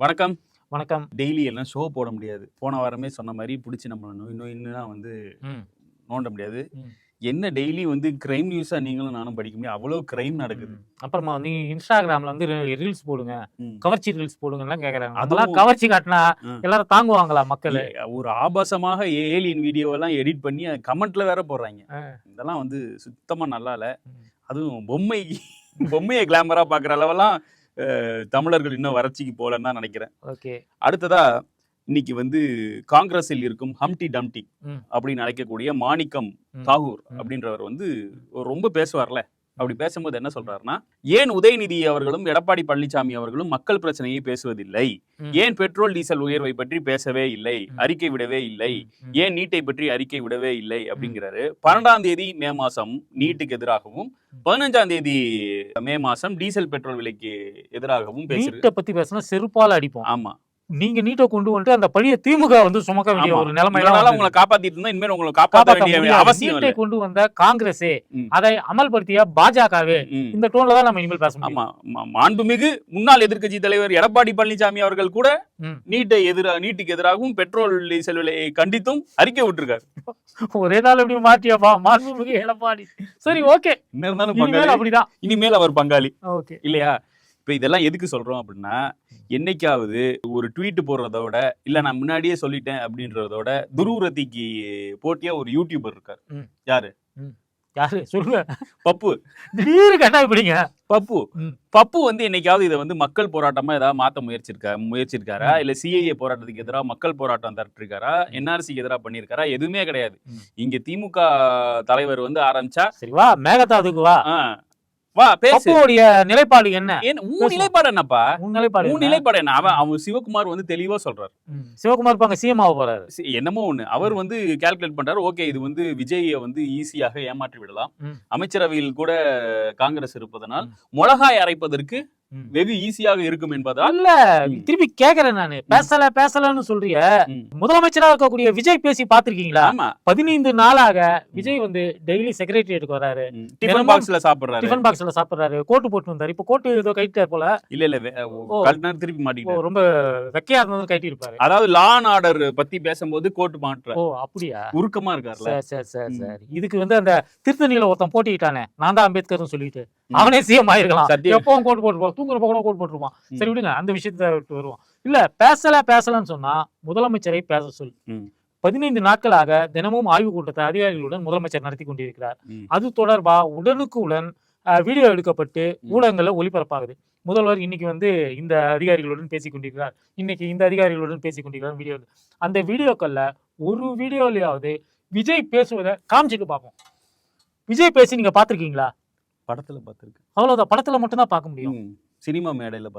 வணக்கம். வணக்கம். டெய்லி எல்லாம் ஷோ போட முடியாது. போன வாரமே சொன்ன மாரி புடிச்சு நம்ம இன்னும் வந்து ம். நோண்ட முடியாது. ம். என்ன டெய்லி வந்து கிரைம் நியூஸா நீங்களும் நானும் படிக்க முடியும். அவ்வளோ கிரைம் நடக்குது. அப்புறமா நீங்க இன்ஸ்டாகிராம்ல வந்து ரீல்ஸ் போடுங்க, ம். கவர்ச்சி ரீல்ஸ் போடுங்கலாம் கேக்குறாங்க. அதெல்லாம் அதுவும் கவர்ச்சி காட்டினா எல்லாரும் தாங்குவாங்களா மக்களு? ஒரு ஆபாசமாக ஏலியன் வீடியோவெல்லாம் எடிட் பண்ணி கமெண்ட்ல வேற போடுறாய்ங்க. இதெல்லாம் வந்து சுத்தமா நல்லா இல்ல. அதுவும் பொம்மைய கிளாமரா பார்க்குற அளவெல்லாம் தமிழர்கள் இன்னும் வறட்சிக்கு போலன்னு தான் நினைக்கிறேன். ஓகே. அடுத்ததா இன்னைக்கு வந்து காங்கிரஸில் இருக்கும் ஹம்டி டம்டி அப்படின்னு அழைக்கக்கூடிய மாணிக்கம் தாகூர் அப்படின்றவர் வந்து ரொம்ப பேசுவார்ல. அப்படி பேசும்போது என்ன சொல்றாருன்னா, ஏன் உதயநிதி அவர்களும் எடப்பாடி பழனிசாமி அவர்களும் மக்கள் பிரச்சனையை பேசுவதில்லை, ஏன் பெட்ரோல் டீசல் உயர்வை பற்றி பேசவே இல்லை, அறிக்கை விடவே இல்லை, ஏன் நீட்டை பற்றி அறிக்கை விடவே இல்லை அப்படிங்கிறாரு. 12ஆம் தேதி மே மாசம் நீட்டுக்கு எதிராகவும் 15ஆம் தேதி மே மாசம் டீசல் பெட்ரோல் விலைக்கு எதிராகவும் பேசுறத பத்தி பேசினா செருப்பால அடிப்போம். ஆமா, நீங்க நீட்டை கொண்டு வந்துட்டு அந்த பழிய திமுக வந்து சுமக்க வேண்டிய ஒரு நிலைமையில உங்களை காப்பாத்திட்டு இருந்தா இனிமேல் உங்களை காப்பாற்ற வேண்டிய அவசியம் இல்லை. கொண்டு வந்த காங்கிரஸே அதை அமல்படுத்திய பாஜகவே இந்த டோன்ல தான் நம்ம இனிமேல் பேசணும். ஆமா, மாண்புமிகு முன்னாள் எதிர்க்கட்சி தலைவர் எடப்பாடி பழனிசாமி அவர்கள் கூட நீட்டுக்கு எதிராகவும் பெட்ரோல் டீசல் விலையை கண்டித்தும் அறிக்கை விட்டுருக்காரு. ஒரே நாள் எப்படி மாற்றியாப்பா மாண்புமிகு எடப்பாடி. சரி, ஓகே, அப்படிதான் இனிமேல் அவர் பங்காளி. ஓகே இல்லையா? இப்போ இதெல்லாம் எதுக்கு சொல்றோம் அப்படின்னா, என்னைக்காவது ஒரு ட்வீட் போடுறதோட இல்ல நான் முன்னாடியே சொல்லிட்டேன் அப்படின்றதோட துருவரத்திக்கு போட்டியா ஒரு யூடியூபர் இருக்காரு. யாரு சொல்லுங்க. பப்பு. திடீர்னு கட்டாயப்படுங்க. பப்பு வந்து என்னைக்காவது இதை வந்து மக்கள் போராட்டமா ஏதாவது மாத்த முயற்சிருக்காரா? இல்ல சிஏஏ போராட்டத்துக்கு எதிராக மக்கள் போராட்டம் தரட்டிருக்காரா? என்ஆர்சிக்கு எதிராக பண்ணிருக்காரா? எதுவுமே கிடையாது. இங்க திமுக தலைவர் வந்து ஆரம்பிச்சா சரி வா மேகதாதுக்கு வா பேசுவோடைய நிலைப்பாடு என்ன? நிலைப்பாடு என்னப்பா? நிலைப்பாடு என்ன? அவன் சிவகுமார் வந்து தெளிவா சொல்றாரு. சிவகுமார் பாங்க சிஎம் ஆக போறாரு. என்னமோ ஒண்ணு அவர் வந்து கால்குலேட் பண்றாரு. ஓகே, இது வந்து விஜயை வந்து ஈஸியாக ஏமாற்றி விடலாம். அமைச்சரவையில் கூட காங்கிரஸ் இருப்பதனால் மிளகாய் அரைப்பதற்கு வெகு ஈஸியாக இருக்கும் என்பதால் இல்ல. திருப்பி கேக்குறேன் நானு, பேசலன்னு சொல்றிய. முதலமைச்சராக இருக்கக்கூடிய விஜய் பேசி பாத்திருக்கீங்களா? 15 நாளாக விஜய் வந்து டெய்லி செக்ரட்டரியேட்டுக்கு வராரு, டிஃபன் பாக்ஸ்ல சாப்பிடுறாரு, கோட்டு போட்டு வந்தாரு. இப்ப கோட்டு ஏதோ கைட்டார் போல. இல்ல திருப்பி மாட்டீங்க. ரொம்ப வெக்கையா இருந்தது கைட்டி இருப்பாரு. அதாவது லா அண்ட் ஆர்டர் பத்தி பேசும்போது கோட்டு மாட்டுற. ஓ அப்படியா? உருக்கமா இருக்காருல்ல. சரி. இதுக்கு வந்து அந்த திருத்தணியில ஒருத்தன் போட்டிட்டானே, நான் தான் அம்பேத்கர்னு சொல்லிட்டு அவனே சிஎம் ஆயிருக்கலாம். எப்பவும் கோட்டு போட்டு தூங்குற பக்கம் கோட் போட்டுருவான். சரி விடுங்க, அந்த விஷயத்தை விட்டு வருவோம். இல்ல பேசலன்னு சொன்னா முதலமைச்சரை பேச சொல். 15 நாட்களாக தினமும் ஆய்வு கூட்டத்தை அதிகாரிகளுடன் முதலமைச்சர் நடத்தி கொண்டிருக்கிறார். அது தொடர்பா உடனுக்குடன் வீடியோ எடுக்கப்பட்டு ஊடகங்கள்ல ஒளிபரப்பாகுது. முதல்வர் இன்னைக்கு வந்து இந்த அதிகாரிகளுடன் பேசிக் கொண்டிருக்கிறார் வீடியோ. அந்த வீடியோக்கள்ல ஒரு வீடியோலயாவது விஜய் பேசுவதை காமிச்சிட்டு பார்ப்போம். விஜய் பேசி நீங்க பாத்திருக்கீங்களா? படத்துல பாத்திருக்கேன். அவ்வளவுதான். படத்துல மட்டும் தான் பார்க்க முடியும். சினிமா மேடையில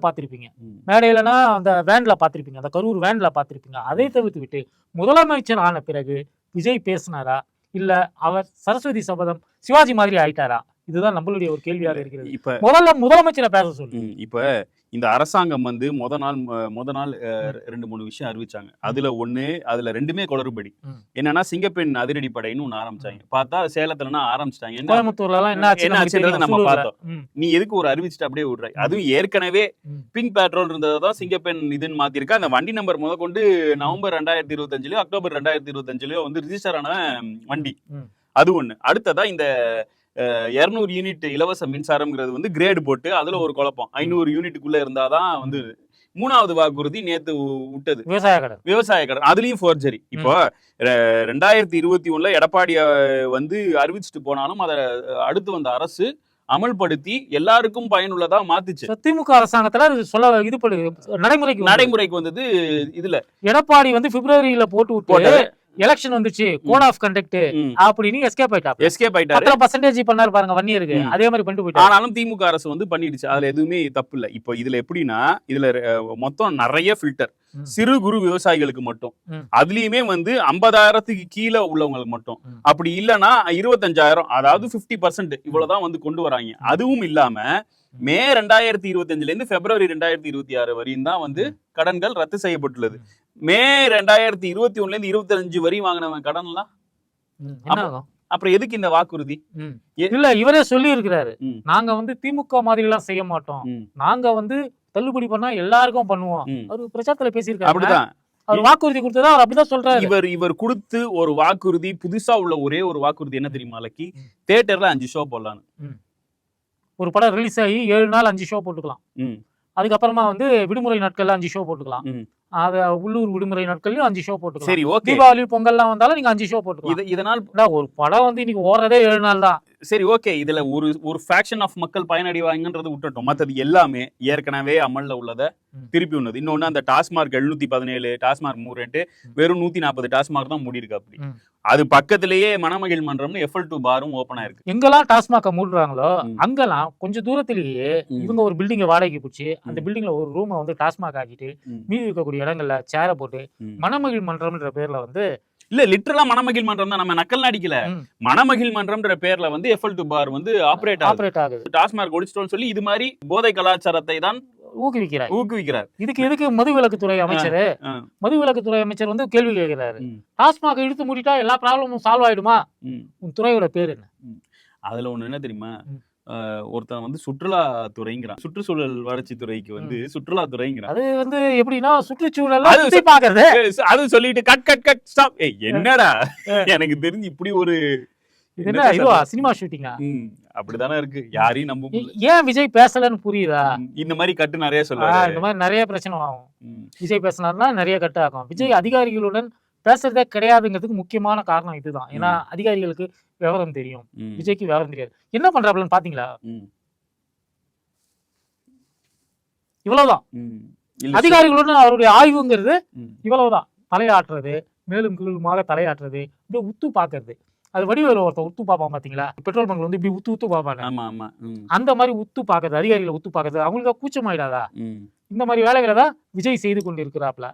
பார்த்திருப்பீங்க. மேடையிலனா அந்த வேன்ல பார்த்திருப்பீங்க, அந்த கரூர் வேன்ல பார்த்திருப்பீங்க. அதை தவிர்த்து விட்டு முதலமைச்சர் ஆன பிறகு விஜய் பேசினாரா, இல்ல அவர் சரஸ்வதி சபதம் சிவாஜி மாதிரி ஆயிட்டாரா? இதுதான் நம்மளுடைய ஒரு கேள்வியாக இருக்கிறது. இப்ப முதல்ல முதலமைச்சரை பேச சொல்லு. இப்ப இந்த அரசாங்கம் வந்து முத நாள் 2-3 விஷயம் அறிவிச்சாங்க. அதுல ரெண்டுமே குளறுபடி. என்னன்னா சிங்கப்பெண் அதிரடிப்படைன்னு ஒண்ணு ஆரம்பிச்சாங்க. பார்த்தா சேலத்துலன்னா ஆரம்பிச்சிட்டாங்க. கோயம்புத்தூர்ல என்ன ஆச்சுன்றது நம்ம பார்த்தோம். நீ எதுக்கு ஒரு அறிவிச்சுட்டு அப்படியே விடுறாய்? அதுவும் ஏற்கனவே பிங்க் பெட்ரோல் இருந்ததான் சிங்கப்பெண் இதுன்னு மாத்திருக்கா. அந்த வண்டி நம்பர் முதற்கொண்டு நவம்பர் 2025லயோ அக்டோபர் 2025லயோ வந்து ரிஜிஸ்டர் ஆன வண்டி. அது ஒண்ணு. அடுத்ததா இந்த 200 யூனிட் இலவச மின்சாரம்ங்கிறது வந்து கிரேடு போட்டு அதுல ஒரு குழப்பம். 500 யூனிட்டுக்குள்ள இருந்தாதான் வந்து. 3வது வாக்குறுதி நேத்து விட்டது விவசாய கடன். அதுலயும் ஃபோர்ஜரி. இப்போ 2021ல எடப்பாடி வந்து அறிவிச்சுட்டு போனாலும் அதை அடுத்து வந்த அரசு அமல்படுத்தி எல்லாருக்கும் பயனுள்ளதா மாத்துச்சு. திமுக அரசாங்கத்துல நடைமுறைக்கு வந்தது. இதுல எடப்பாடி வந்து பிப்ரவரியில போட்டு எலெக்ஷன் வந்துச்சு, கோட் ஆஃப் கண்டக்ட் அப்படின்னு எஸ்கேப் ஆயிட்டாரு. 10% பண்ணாரு பாருங்க வன்னியருக்கு, அதே மாதிரி பண்ணிட்டு போயிட்டாரு. ஆனாலும் திமுக அரசு வந்து பண்ணிடுச்சு. அதுல எதுவுமே தப்பு இல்ல. இப்போ இதுல எப்படின்னா, இதுல மொத்தம் நிறைய ஃபில்டர். சிறு குறு விவசாயிகளுக்கு மட்டும், அதுலயுமே வந்து 50,000க்கு கீழே உள்ளவங்களுக்கு மட்டும். அப்படி இல்லைன்னா 25,000, அதாவது 50% இவ்வளவுதான் வந்து கொண்டு வராங்க. அதுவும் இல்லாம மே 2025ல இருந்து பிப்ரவரி 2026 வரையும் தான் வந்து கடன்கள் ரத்து செய்யப்பட்டுள்ளது. மே 2021ல இருந்து 25 வரி வாங்கினவன் கடன் எல்லாம் அப்புறம் எதுக்கு இந்த வாக்குறுதி? இல்ல இவரே சொல்லி இருக்கிறாரு, நாங்க வந்து திமுக மாதிரி எல்லாம் செய்ய மாட்டோம், நாங்க வந்து தள்ளுபடி பண்ணா எல்லாருக்கும் பண்ணுவோம். அவரு பிரச்சாரத்துல பேசியிருக்காரு. அப்படிதான் அவர் வாக்குறுதி கொடுத்ததா அவர் அப்படிதான் சொல்றாரு. இவர் கொடுத்து ஒரு வாக்குறுதி, புதுசா உள்ள ஒரே ஒரு வாக்குறுதி என்ன தெரியுமா லக்கி? தியேட்டர்ல 5 ஷோ போடலாம். ஒரு படம் ரிலீஸ் ஆகி 7 நாள் 5 ஷோ போட்டுக்கலாம். அதுக்கப்புறமா வந்து விடுமுறை நாட்கள்ல 5 ஷோ போட்டுக்கலாம். அது உள்ளூர் விடுமுறை நாட்கள்லயும் 5 ஷோ போட்டுக்கலாம். சரி, ஓகே. தீபாவளி பொங்கல்லாம் வந்தாலும் நீங்க 5 ஷோ போட்டுக்கலாம். இதனால் ஒரு படம் வந்து இன்னைக்கு ஓடுறதே 7 நாள் தான். சரி, ஓகே. இதுல ஒரு ஃபிராக்ஷன் ஆஃப் மக்கள் பயனடைவாங்கன்றது விட்டுட்டோம். மற்றது எல்லாமே ஏற்கனவே அமல்ல உள்ளத திருப்பி ஒண்ணுது. இன்னொன்னு அந்த டாஸ்மார்க் 717 டாஸ்மார்க் மூரேட்டு வெறும் 140 டாஸ்மார்க் தான் மூடி இருக்கு. அப்படி அது பக்கத்திலேயே மணமகிழ் மன்றம்னு FL2 பாரும் ஓபன் ஆயிருக்கு. எங்கெல்லாம் டாஸ்மாக மூடுறாங்களோ அங்கெல்லாம் கொஞ்சம் தூரத்திலேயே இவங்க ஒரு பில்டிங்கை வாடகைக்கு பிடிச்சி அந்த பில்டிங்ல ஒரு ரூமை வந்து டாஸ்மாக் ஆக்கிட்டு மீதி இருக்கக்கூடிய இடங்கள்ல சேரை போட்டு மணமகிழ் மன்றம்ன்ற பேர்ல வந்து இல்ல லிட்டரலா மணமகிழ் மன்றம் தான், நம்ம நக்கல் நடிக்கல. மணமகிழ் மன்றம்ன்ற பேர்ல வந்து FL2 பார் வந்து ஆபரேட் ஆகுது. டாஸ்மார்க் ஒழிச்சிட்டோம்னு சொல்லி இது மாதிரி போதை கலாச்சாரத்தை தான் ஊக்குவிக்கிறார். இதுக்கு எதுக்கு மதுவிலக்குத்துறை அமைச்சர் வந்து கேள்வி கேட்கிறாரு. டாஸ்மாக இழுத்து மூடிட்டா எல்லா ப்ராப்ளமும் சால்வ் ஆயிடுமா? உன் துறையோட பேர் என்ன? அதுல ஒண்ணு என்ன தெரியுமா? ஒருத்தன் வந்து சுற்றுலாத்துறைங்கிறான். சுற்றுச்சூழல் வளர்ச்சி துறைக்கு வந்து சுற்றுலாத்துறைங்கிறான். அது வந்து எப்படின்னா சுற்றுச்சூழல் பாக்குறது அது சொல்லிட்டு கட் ஸ்டாப். என்னடா எனக்கு தெரிஞ்சு இப்படி ஒரு சினிமா ஷூட்டிங்கா அப்படிதானே இருக்கு. யாரையும் நம்ப ஏன் விஜய் பேசலன்னு புரியுதா? இந்த மாதிரி கட்டு நிறைய சொல்லுவாங்க. இந்த மாதிரி நிறைய பிரச்சனை ஆகும். விஜய் பேசினார்னா நிறைய கட்டு ஆகும். விஜய் அதிகாரிகளுடன் பேசுறதே கிடையாதுங்கிறதுக்கு முக்கியமான காரணம் இதுதான். ஏன்னா அதிகாரிகளுக்கு விவரம் தெரியும், விஜய்க்கு விவரம் தெரியாது. என்ன பண்றாப்லன்னு பாத்தீங்களா? இவ்வளவுதான். அதிகாரிகளுடன் அவருடைய ஆய்வுங்கிறது இவ்வளவுதான். தலையாட்டுறது, மேலும் கீழுமாக தலையாட்டுறது, இப்படி உத்து பாக்குறது. அது வடிவேல ஒருத்தர் உத்து பாப்பான் பாத்தீங்களா? பெட்ரோல் பங்க்ல வந்து இப்படி உத்து பாப்பாங்க. அந்த மாதிரி உத்து பாக்குறது, அதிகாரிகளை உத்து பாக்குறது அவங்களுக்கு கூச்சமாயிடாதா? இந்த மாதிரி வேலைகளை தான் விஜய் செய்து கொண்டு இருக்கிறாப்ல.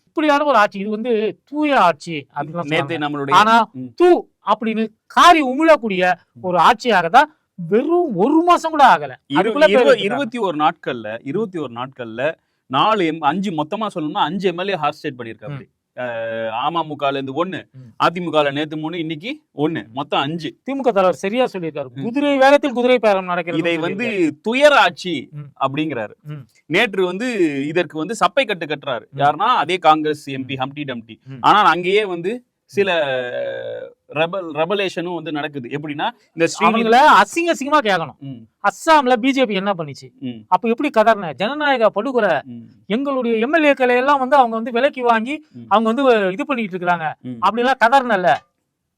இப்படியான ஒரு ஆட்சி, இது வந்து தூய ஆட்சி அப்படின்னு. ஆனா தூ அப்படின்னு காரி உமிழக்கூடிய ஒரு ஆட்சியாக தான் வெறும் 1 மாசம் கூட ஆகல. 21 நாட்கள்ல 5 மொத்தமா சொல்லணும்னா 5 MLA ஹார்ட் ஸ்டேட் பண்ணிருக்காங்க. அமமுகல இருந்து 1, அதிமுகல நேத்து 3, இன்னைக்கு 1, மொத்தம் 5. திமுக தலைவர் சரியா சொல்லியிருக்காரு. குதிரை வேகத்தில் குதிரை பேரம் நடக்கிறது. இதை வந்து துயர ஆட்சி அப்படிங்கிறாரு. நேற்று வந்து இதற்கு வந்து சப்பை கட்டுறாரு. யாருன்னா அதே காங்கிரஸ் MP ஹம்டி டம்டி. ஆனால் அங்கேயே வந்து சில ரெபலேஷனும் வந்து நடக்குது. எப்படின்னா இந்த ஸ்ரீமங்கள அசிங்கமா கேட்கணும். அஸ்ஸாம்ல பிஜேபி என்ன பண்ணிச்சு? அப்ப எப்படி கதர்ன ஜனநாயக படுகொலை எங்களுடைய MLA-க்களை எல்லாம் வந்து அவங்க வந்து விலைக்கு வாங்கி அவங்க வந்து இது பண்ணிட்டு இருக்காங்க அப்படி எல்லாம் கதர்னல.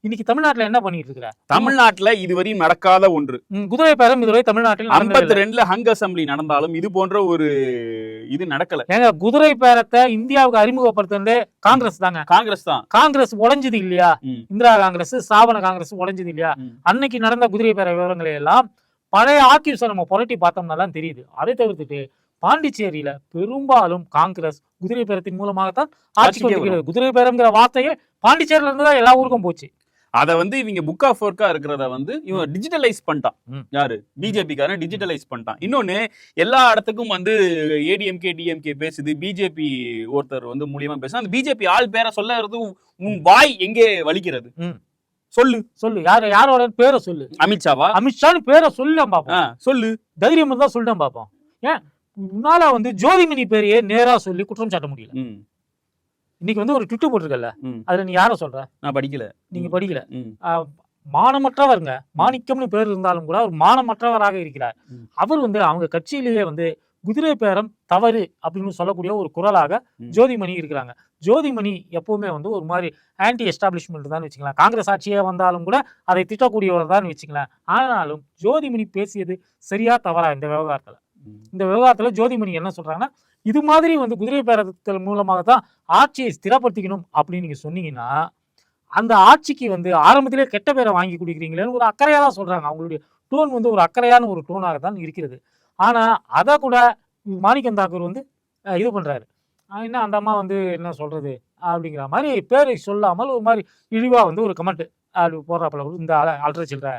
இன்னைக்கு தமிழ்நாட்டுல என்ன பண்ணிட்டு இருக்கிற? தமிழ்நாட்டுல இதுவரையும் நடக்காத ஒன்று குதிரை பேரம். இதுவரை தமிழ்நாட்டில் 52ல ஹங் அசம்பிளி நடந்தாலும் இது போன்ற ஒரு இது நடக்கல. ஏங்க குதிரை பேரத்தை இந்தியாவுக்கு அறிமுகப்படுத்துறது காங்கிரஸ் தாங்க. காங்கிரஸ் உடைஞ்சது இல்லையா? இந்திரா காங்கிரஸ், ஸ்தாபன காங்கிரஸ் உடைஞ்சது இல்லையா? அன்னைக்கு நடந்த குதிரை பேர விவரங்களை எல்லாம் பழைய ஆர்கிவ்ஸை நம்ம புரட்டி பார்த்தோம்னா தான் தெரியுது. அதை தவிர்த்துட்டு பாண்டிச்சேரியில பெரும்பாலும் காங்கிரஸ் குதிரை பேரத்தின் மூலமாகத்தான் ஆட்சி கொண்டிருக்கிறது. குதிரை பேரம்ங்கிற வார்த்தையே பாண்டிச்சேரியில இருந்துதான் எல்லா ஊருக்கும் போச்சு. அத வந்து இவங்க புக் ஆஃப் ஒர்க்கா இருக்கிறத வந்து இவன் டிஜிட்டலைஸ் பண்ணிட்டான். யாரு? பிஜேபிக்காரன் டிஜிட்டலைஸ் பண்ணிட்டான். இன்னொன்னு எல்லா இடத்துக்கும் வந்து ADMK DMK பேசுது, பிஜேபி ஒருத்தர் வந்து மூலியமா பேசுது. அந்த பிஜேபி ஆள் பேரை சொல்லுறது உன் வாய் எங்கே வலிக்கிறது? சொல்லு யாரோட பேரை சொல்லு. அமித்ஷாவா? அமித்ஷான்னு பேரை சொல்ல பாப்போம். சொல்லு, தைரியம் தான் சொல்லிட்டேன் பாப்போம். ஏன் உன்னால வந்து ஜோதிமணி பேரையே நேரா சொல்லி குற்றம் சாட்ட முடியல? இன்னைக்கு வந்து ஒரு ட்விட்டர் போட்டிருக்கல, அதுல நீ யார சொல்ற? நான் படிக்கல. நீங்க படிக்கல. மானமற்றவருங்க, மாணிக்கம்னு பேர் இருந்தாலும் கூட ஒரு மானமற்றவராக இருக்கிறார். அவர் வந்து அவங்க கட்சியிலேயே வந்து குதிரை பேரம் தவறு அப்படின்னு சொல்லக்கூடிய ஒரு குரலாக ஜோதிமணி இருக்கிறாங்க. ஜோதிமணி எப்பவுமே வந்து ஒரு மாதிரி ஆன்டி எஸ்டாப்ளிஷ்மெண்ட் தான் வச்சுக்கலாம். காங்கிரஸ் ஆட்சியே வந்தாலும் கூட அதை திட்டக்கூடியவர் தான் வச்சுக்கலாம். ஆனாலும் ஜோதிமணி பேசியது சரியா தவறா இந்த விவகாரத்துல ஜோதிமணி என்ன சொல்றாங்கன்னா, இது மாதிரி வந்து குதிரை பேரத்தில் மூலமாக தான் ஆட்சியை ஸ்திரப்படுத்திக்கணும் அப்படின்னு நீங்க சொன்னீங்கன்னா அந்த ஆட்சிக்கு வந்து ஆரம்பத்திலே கெட்ட பேரை வாங்கி குடிக்கிறீங்களேன்னு ஒரு அக்கறையா தான் சொல்றாங்க. அவங்களுடைய டோன் வந்து ஒரு அக்கறையான ஒரு டோனாக தான் இருக்கிறது. ஆனா அதை கூட மாணிக்கம் தாக்கூர் வந்து இது பண்றாரு. என்ன அந்த அம்மா வந்து என்ன சொல்றது அப்படிங்கிற மாதிரி பேரை சொல்லாமல் ஒரு மாதிரி இழிவா வந்து ஒரு கமெண்ட் அப்படி போடுறாப்புல. இந்த அல்ட்ரா சில்ற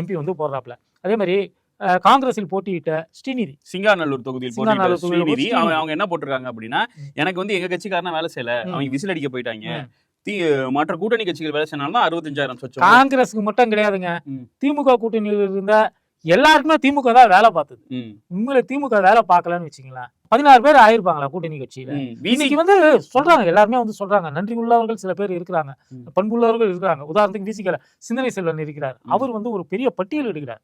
MP வந்து போடுறாப்புல. அதே மாதிரி காங்கிரஸில் போட்டியிட்ட ஸ்ரீநிதி, சிங்காநல்லூர் தொகுதியில் ஸ்ரீநிதி அவங்க என்ன போட்டிருக்காங்க அப்படின்னா, எனக்கு வந்து எங்க கட்சிக்காரனா வேலை செய்யல, அவங்க விசில் அடிக்க போயிட்டாங்க, மற்ற கூட்டணி கட்சிகள் வேலை செய்யனாலும் 65,000 சொச்சம். காங்கிரஸுக்கு மட்டும் கிடையாதுங்க, திமுக கூட்டணியில் இருந்த எல்லாருக்குமே திமுக தான் வேலை பார்த்தது. உண்மையில திமுக வேலை பார்க்கலன்னு வச்சுங்களேன். 16 பேர் ஆயிருப்பாங்களா கூட்டணி கட்சியில. இன்னைக்கு வந்து சொல்றாங்க, எல்லாருமே வந்து சொல்றாங்க, நன்றி உள்ளவர்கள் சில பேர் இருக்கிறாங்க, பண்புள்ளவர்கள் இருக்கிறாங்க. உதாரணத்துக்கு விசிகல சிந்தனை செல்வன் இருக்கிறார். அவர் வந்து ஒரு பெரிய பட்டியல் எடுக்கிறார்.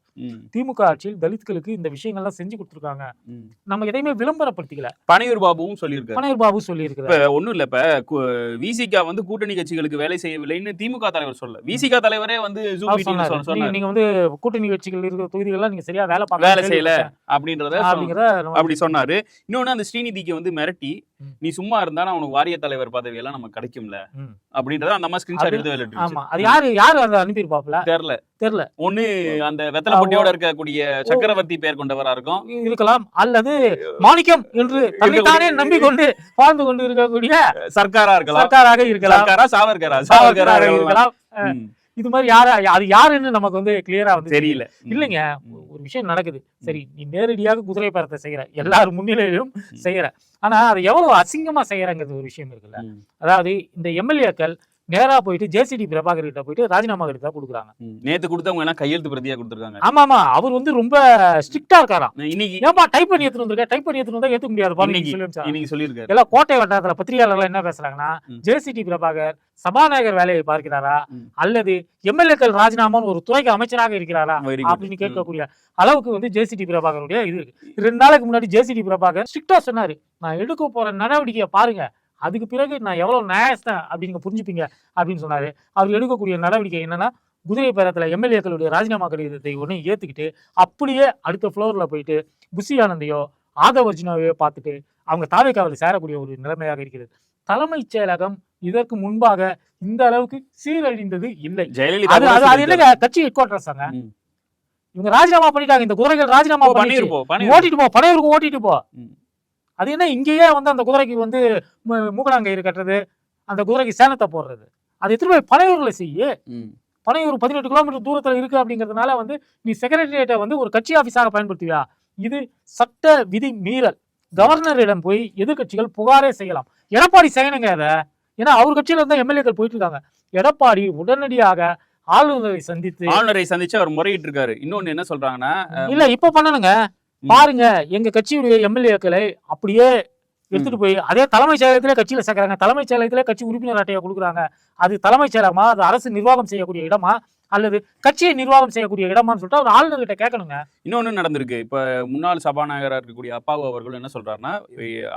திமுக ஆட்சியில் தலித்களுக்கு இந்த விஷயங்கள்லாம் செஞ்சு கொடுத்துருக்காங்க, நம்ம எதையுமே விளம்பரப்படுத்திக்கல. பனையூர் பாபுவும் சொல்லியிருக்காரு. பனையூர் பாபு சொல்லியிருக்கிறார். ஒண்ணும் இல்ல, இப்ப விசிகா வந்து கூட்டணி கட்சிகளுக்கு வேலை செய்யவில்லைன்னு திமுக தலைவர் சொல்ல, விசிகா தலைவரே வந்து நீங்க வந்து கூட்டணி கட்சிகள் இருக்கிற தொகுதிகள்லாம் நீங்க சரியா வேலை செய்யல அப்படின்றத அப்படி சொன்னாரு. இன்னொன்னு, அந்த ஸ்ரீநிதிக்கு வந்து மிரட்டி, நீ சும்மா இருந்தா உனக்கு வாரிய தலைவர் பதவி எல்லாம் நமக்கு கிடைக்கும்ல அப்படின்றத அந்த அம்மா ஸ்கிரீன்ஷாட் எடுத்து வெளியிட்டு. ஆமா, அது யாரு அதை அனுப்பியிருப்பாப்ல தெரியல. ஒண்ணு அந்த வெத்தலை பொட்டியோட இருக்கக்கூடிய சக்கரவர்த்தி பெயர் கொண்டவரா இருக்கலாம், அல்லது மாணிக்கம் என்று தன்னைத்தானே நம்பிக்கொண்டு வாழ்ந்து கொண்டு இருக்கக்கூடிய சர்க்காராக இருக்கலாம், சாவர்கராக இருக்கலாம். இது மாதிரி அது யாருன்னு நமக்கு வந்து கிளியரா வந்து தெரியல. இல்லைங்க, ஒரு விஷயம் நடக்குது, சரி நீ நேரடியாக குதிரை பேரத்தை செய்யற, எல்லாரும் முன்னிலையிலும் செய்யற, ஆனா அதை எவ்வளவு அசிங்கமா செய்யறங்கிறது ஒரு விஷயம் இருக்குல்ல. அதாவது இந்த எம்எல்ஏக்கள் நேரா போயிட்டு ஜேசிடி பிரபாகர் கிட்ட போயிட்டு ராஜினாமா கிட்ட கொடுக்குறாங்க. நேத்து கொடுத்தவங்க எல்லாம் கையெழுத்து பிரதியா கொடுத்துருக்காங்க. ஆமா, அவர் வந்து ரொம்ப ஸ்ட்ரிக்டா இருக்காராம். இன்னைக்கு ஏன்பா டைப் பண்ணி எடுத்துட்டு வந்திருக்க, டைப் பண்ணி எடுத்துட்டு வந்தா ஏத்துக்க முடியாது சொல்லிருக்காரு. எல்லாம் கோட்டை வட்டாரத்துல பத்திரிகையாளர்கள் என்ன பேசுறாங்கன்னா, ஜேசிடி பிரபாகர் சபாநாயகர் வேலையை பார்க்கிறாரா அல்லது எம்எல்ஏக்கள் ராஜினாமான்னு ஒரு துறைக்கு அமைச்சராக இருக்கிறாரா அப்படின்னு கேட்கக்கூடிய அளவுக்கு வந்து ஜேசிடி பிரபாகருடைய இது இருக்கு. 2 நாளைக்கு முன்னாடி ஜேசிடி பிரபாகர் ஸ்ட்ரிக்டா சொன்னாரு, நான் எடுக்க போற நடவடிக்கையை பாருங்க, அதுக்கு பிறகு நான் எவ்வளவு நியாயஸ்தான் அப்படின்னு புரிஞ்சுப்பீங்க அப்படின்னு சொன்னாரு. அவர் எடுக்கக்கூடிய நடவடிக்கை என்னன்னா, குதிரை பேரத்துல எம்எல்ஏக்களுடைய ராஜினாமா கடிதத்தை ஒன்று ஏத்துக்கிட்டு அப்படியே அடுத்த ஃப்ளோர்ல போயிட்டு புஷி ஆனந்தையோ ஆதவர்ஜுனாவையோ பார்த்துட்டு அவங்க தாவேக்காவில் சேரக்கூடிய ஒரு நிலைமையாக இருக்கிறது. தலைமைச் செயலகம் இதற்கு முன்பாக இந்த அளவுக்கு சீரழிந்தது இல்லை. அது என்னங்க கட்சி ஹெட் குவார்டர்ஸாங்க, இவங்க ராஜினாமா பண்ணிட்டாங்க, இந்த குதிரைகள் ராஜினாமா ஓட்டிட்டு போ, பனையூருக்கு ஓட்டிட்டு போ. அது என்ன இங்கேயே வந்து அந்த குதிரைக்கு வந்து மூக்கணாங்கயிறு கட்டுறது, அந்த குதிரைக்கு சேனத்தை போடுறது, அது எத்தனை போய் பனையூர்ல செய்ய. பனையூர் 18 கிலோமீட்டர் தூரத்துல இருக்கு அப்படிங்கிறதுனால வந்து நீ செக்ரட்டரியேட்டை வந்து ஒரு கட்சி ஆபீஸாக பயன்படுத்துவியா? இது சட்ட விதி மீறல். கவர்னரிடம் போய் எதிர்கட்சிகள் புகாரே செய்யலாம். எடப்பாடி செய்யணுங்க அதை, ஏன்னா அவர் கட்சியில இருந்தா எம்எல்ஏக்கள் போயிட்டு இருக்காங்க. எடப்பாடி உடனடியாக ஆளுநரை சந்திச்சு அவர் முறையிட்டு இருக்காரு. இன்னொன்னு என்ன சொல்றாங்கன்னா, இல்ல இப்ப பண்ணணுங்க பாருங்க, எங்க கட்சியுடைய எம்எல்ஏக்களை அப்படியே எடுத்துட்டு போய் அதே தலைமைச் செயலகத்திலே கட்சியில சேர்க்கறாங்க, தலைமைச் செயலகத்திலே கட்சி உறுப்பினர் அட்டையை கொடுக்குறாங்க. அது தலைமைச் செயலகமா, அது அரசு நிர்வாகம் செய்யக்கூடிய இடமா அல்லது கட்சியை நிர்வாகம் செய்யக்கூடிய இடமான்னு சொல்லிட்டு அவர் ஆளுநர்கிட்ட கேட்கணுங்க. இன்னொன்னு நடந்திருக்கு. இப்ப முன்னாள் சபாநாயகராக இருக்கக்கூடிய அப்பாவு அவர்கள் என்ன சொல்றாருன்னா,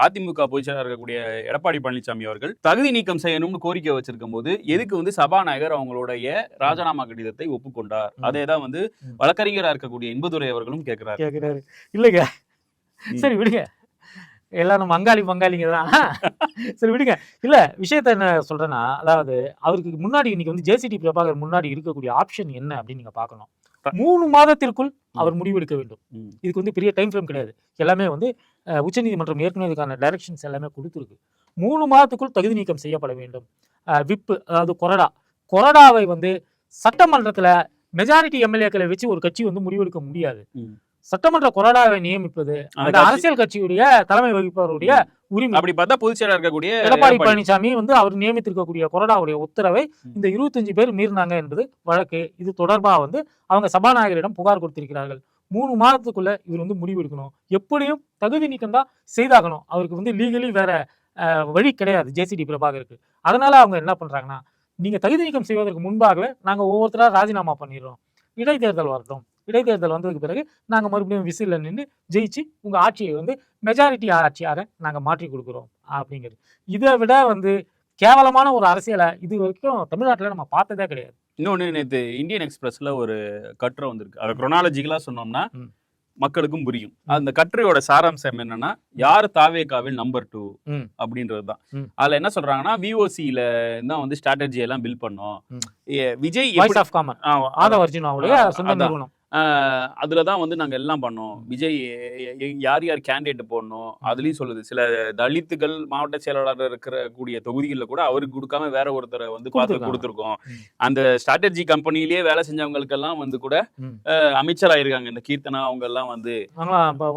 அதிமுக பொதுச்செயலாளர் இருக்கக்கூடிய எடப்பாடி பழனிசாமி அவர்கள் தகுதி நீக்கம் செய்யணும்னு கோரிக்கை வச்சிருக்கும் போது எதுக்கு வந்து சபாநாயகர் அவங்களுடைய ராஜினாமா கடிதத்தை ஒப்புக்கொண்டார்? அதேதான் வந்து வழக்கறிஞராக இருக்கக்கூடிய இன்பதுரை அவர்களும் கேட்கிறாரு. இல்லைங்க, சரி விடுங்க, எல்லாம் நம்ம பங்காளிங்க தான். சரி விடுங்க. இல்ல விஷயத்த என்ன சொல்றேன்னா, அதாவது அவருக்கு முன்னாடி இன்னைக்கு வந்து ஜேசிடி பிரபாகர் முன்னாடி இருக்கக்கூடிய ஆப்ஷன் என்ன அப்படின்னு நீங்க பார்க்கணும். 3 மாதத்திற்குள் அவர் முடிவெடுக்க வேண்டும். இதுக்கு வந்து பெரிய டைம் ஃப்ரேம் கிடையாது. எல்லாமே வந்து உச்சநீதிமன்றம் ஏற்கனவே இதுக்கான டைரக்ஷன்ஸ் எல்லாமே கொடுத்துருக்கு. 3 மாதத்துக்குள் தகுதி நீக்கம் செய்யப்பட வேண்டும். விப்பு, அதாவது கொறடாவை வந்து சட்டமன்றத்துல மெஜாரிட்டி எம்எல்ஏக்களை வச்சு ஒரு கட்சி வந்து முடிவெடுக்க முடியாது. சட்டமன்ற கொறடாவை நியமிப்பது அந்த அரசியல் கட்சியுடைய தலைமை வகிப்பவருடைய உரிமை. அப்படி பார்த்தா பொதுச்செயலாளர் இருக்கக்கூடிய எடப்பாடி பழனிசாமி வந்து அவர் நியமித்திருக்கக்கூடிய கொறடாவுடைய உத்தரவை இந்த 25 பேர் மீறினாங்க என்பது வழக்கு. இது தொடர்பாக வந்து அவங்க சபாநாயகரிடம் புகார் கொடுத்திருக்கிறார்கள். 3 மாதத்துக்குள்ள இவர் வந்து முடிவெடுக்கணும். எப்படியும் தகுதி நீக்கம் தான் செய்தாகணும். அவருக்கு வந்து லீகலி வேற வழி கிடையாது ஜேசிடி பிரபாகருக்கு. அதனால அவங்க என்ன பண்றாங்கன்னா, நீங்க தகுதி நீக்கம் செய்வதற்கு முன்பாகவே நாங்க ஒவ்வொருத்தரா ராஜினாமா பண்ணிடுறோம், இடைத்தேர்தல் வரட்டும், இடைத்தேர்தல் வந்ததுக்கு பிறகு நாங்க மறுபடியும் விசில நின்று ஜெயிச்சு உங்க ஆட்சியை வந்து மெஜாரிட்டி ஆட்சியாக நாங்க மாற்றி கொடுக்குறோம் அப்படிங்கிறது. இதை விட வந்து கேவலமான ஒரு அரசியலை இது வரைக்கும் தமிழ்நாட்டில் நம்ம பார்த்ததே கிடையாது. இன்னொன்னு, நேற்று இந்தியன் எக்ஸ்பிரஸ்ல ஒரு கட்டுரை வந்திருக்கு. அதை குரோனாலஜிக்கலா சொன்னோம்னா மக்களுக்கும் புரியும். அந்த கட்டுரையோட சாராம்சம் என்னன்னா, யார் தாவேகாவில் நம்பர் 2 அப்படின்றதுதான். அதுல என்ன சொல்றாங்கன்னா, விஓசியில தான் வந்து ஸ்ட்ராட்டஜி எல்லாம் பில்ட் பண்ணோம். விஜய் அதுலதான் வந்து நாங்க எல்லாம் பண்ணோம். விஜய் யார் யார் கேண்டிடேட் போடணும் அதுலயும் சொல்லுது. சில தலித்துகள் மாவட்ட செயலாளர் இருக்கிற கூடிய தொகுதிகள்ல கூட அவருக்கு கொடுக்காம வேற ஒருத்தரை வந்து பார்த்து கொடுத்துருக்கோம். அந்த ஸ்ட்ராட்டஜி கம்பெனிலேயே வேலை செஞ்சவங்களுக்கு எல்லாம் வந்து கூட அமைச்சராயிருக்காங்க. இந்த கீர்த்தனா அவங்க எல்லாம் வந்து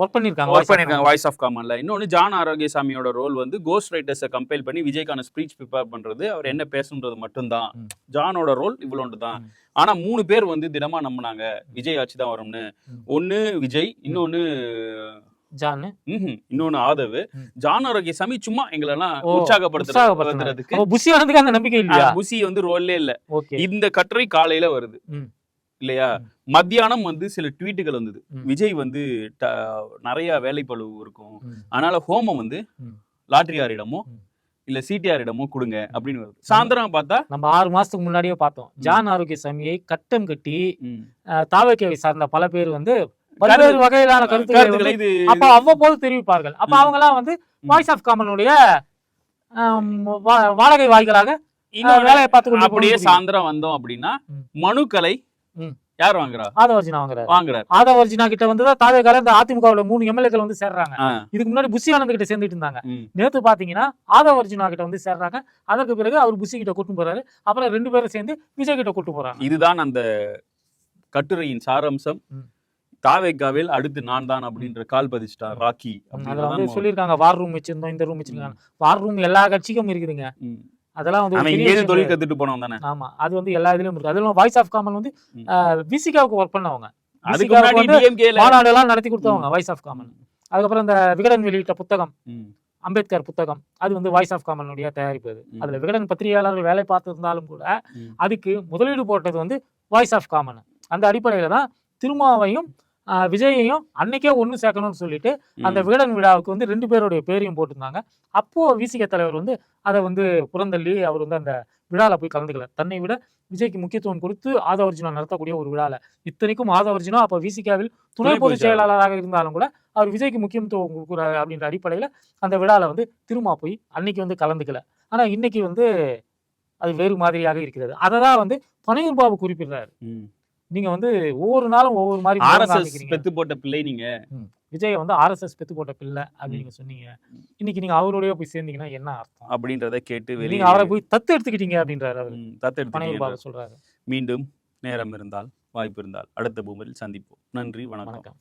ஒர்க் பண்ணிருக்காங்க வாய்ஸ் ஆஃப் காமன்ல. இன்னொன்னு, ஜான் ஆரோக்கியசாமியோட ரோல் வந்து கோஸ்ட் ரைட்டர்ஸை கம்பைல் பண்ணி விஜய்க்கான ஸ்பீச் ப்ரிப்பேர் பண்றது, அவர் என்ன பேசுன்றது மட்டும்தான். ஜானோட ரோல் இவ்வளோண்டு தான். ஆனா 3 பேர் வந்து தினமா நம்பினாங்க விஜய் ஆட்சி தான் வரும்னு. ஒன்னு விஜய், இன்னொன்னு ஜான் இன்னொன்னு ஆதவ். ஜான் ஆரோக்கியசாமி சும்மா எங்களெல்லாம் உற்சாகப்படுத்துறதுக்கு. புஷி ஆனதுக்கு அந்த நம்பிக்கை இல்லையா? புஷி வந்து ரோல்லே இல்ல. இந்த கட்டுரை காலையில வருது இல்லையா, மத்தியானம் வந்து சில ட்வீட்டுகள் வந்தது. விஜய் வந்து நிறைய வேலைப்பளு இருக்கும், அதனால ஹோமம் வந்து லாட்ரியாரிடமோ இல்ல சிடிஆரிடமோ கொடுங்க அப்படின்னு வருது. சாயந்தரம் பார்த்தா நம்ம 6 மாசத்துக்கு முன்னாடியே பார்த்தோம், ஜான் ஆரோக்கியசாமியை கட்டம் கட்டி தாவகேவை சார்ந்த பல பேர் வந்து பல்வேறு வகையிலான கருத்துக்களை அப்ப அவ்வப்போது தெரிவிப்பார்கள். அப்ப அவங்க எல்லாம் வந்து வாய்ஸ் ஆஃப் காமனுடைய வாடகை வாய்களாக வேலையை பார்த்து அப்படியே சாயந்தரம் வந்தோம் அப்படின்னா மனுக்களை யார் வாங்குறா? ஆதவர்ஜினா வாங்குறாரு. ஆதவர்ஜினா கிட்ட வந்து தாவேகால இந்த அதிமுகவுல 3 எம்எல்ஏக்கள் வந்து சேர்றாங்க. இதுக்கு முன்னாடி புஷி ஆனந்த் கிட்ட சேர்ந்துட்டு இருந்தாங்க. நேத்து பாத்தீங்கன்னா ஆதவர்ஜினா கிட்ட வந்து சேர்றாங்க. அதற்கு பிறகு அவர் புஷி கிட்ட கூட்டு போறாரு. அப்புறம் 2 பேரும் சேர்ந்து விஜய் கிட்ட கூட்டு போறாங்க. இதுதான் அந்த கட்டுரையின் சாராம்சம். தாவேகாவில் அடுத்து நான் தான் அப்படின்ற கால் பதிச்சிட்டார் ராக்கி. அதுல வந்து சொல்லியிருக்காங்க வார் ரூம் வச்சிருந்தோம், இந்த ரூம் வச்சிருக்காங்க. வார் ரூம் எல்லா கட்சிக்கும் இருக்குதுங்க. அதெல்லாம் வந்து தொழில் கத்துட்டு போனவங்க தானே. ஆமா, அது வந்து எல்லா இதுலயும் இருக்கு. அதுல வாய்ஸ் ஆஃப் காமன் வந்து விசிகாவுக்கு ஒர்க் பண்ணவங்க, மாநாடு எல்லாம் நடத்தி கொடுத்தவங்க வாய்ஸ் ஆஃப் காமன். அதுக்கப்புறம் இந்த விகடன் வெளியிட்ட புத்தகம் அம்பேத்கர் புத்தகம், அது வந்து வாய்ஸ் ஆஃப் காமனுடைய தயாரிப்பு. அதுல விகடன் பத்திரிகையாளர்கள் வேலை பார்த்திருந்தாலும் கூட அதுக்கு முதலீடு போட்டது வந்து வாய்ஸ் ஆஃப் காமன். அந்த அடிப்படையில தான் திருமாவையும் விஜயையும் அன்னைக்கே ஒன்று சேர்க்கணும்னு சொல்லிட்டு அந்த விகடன் விழாவுக்கு வந்து 2 பேருடைய பேரையும் போட்டிருந்தாங்க. அப்போ விசிக தலைவர் வந்து அதை வந்து புறந்தள்ளி அவர் வந்து அந்த விழாவில் போய் கலந்துக்கல. தன்னை விட விஜய்க்கு முக்கியத்துவம் கொடுத்து ஆதவர்ஜினா நடத்தக்கூடிய ஒரு விழாவில், இத்தனைக்கும் ஆதவர்ஜினா அப்போ விசிகாவில் துணை பொதுச் செயலாளராக இருந்தாலும் கூட அவர் விஜய்க்கு முக்கியத்துவம் கொடுக்குறாரு அப்படின்ற அடிப்படையில் அந்த விழாவில் வந்து திருமா போய் அன்னைக்கு வந்து கலந்துக்கல. ஆனால் இன்னைக்கு வந்து அது வேறு மாதிரியாக இருக்கிறது. அதை தான் வந்து பனையூர் பாபு குறிப்பிடுறாரு. நீங்க வந்து ஒவ்வொரு நாளும் ஒவ்வொரு மாதிரி ஆர்எஸ்எஸ் பெத்து போட்ட பிள்ளை, நீங்க விஜய் வந்து ஆர்எஸ்எஸ் பெத்து போட்ட பிள்ளை அப்படின்னு நீங்க சொன்னீங்க. இன்னைக்கு நீங்க அவரோடய போய் சேர்ந்தீங்கன்னா என்ன அர்த்தம் அப்படின்றத கேட்டு நீங்க அவரை போய் தத்து எடுத்துக்கிட்டீங்க அப்படின்றாரு அவர். தத்து எடுத்து சொல்றாரு. மீண்டும் நேரம் இருந்தால் வாய்ப்பு இருந்தால் அடுத்த பூமியில் சந்திப்போம். நன்றி, வணக்கம்.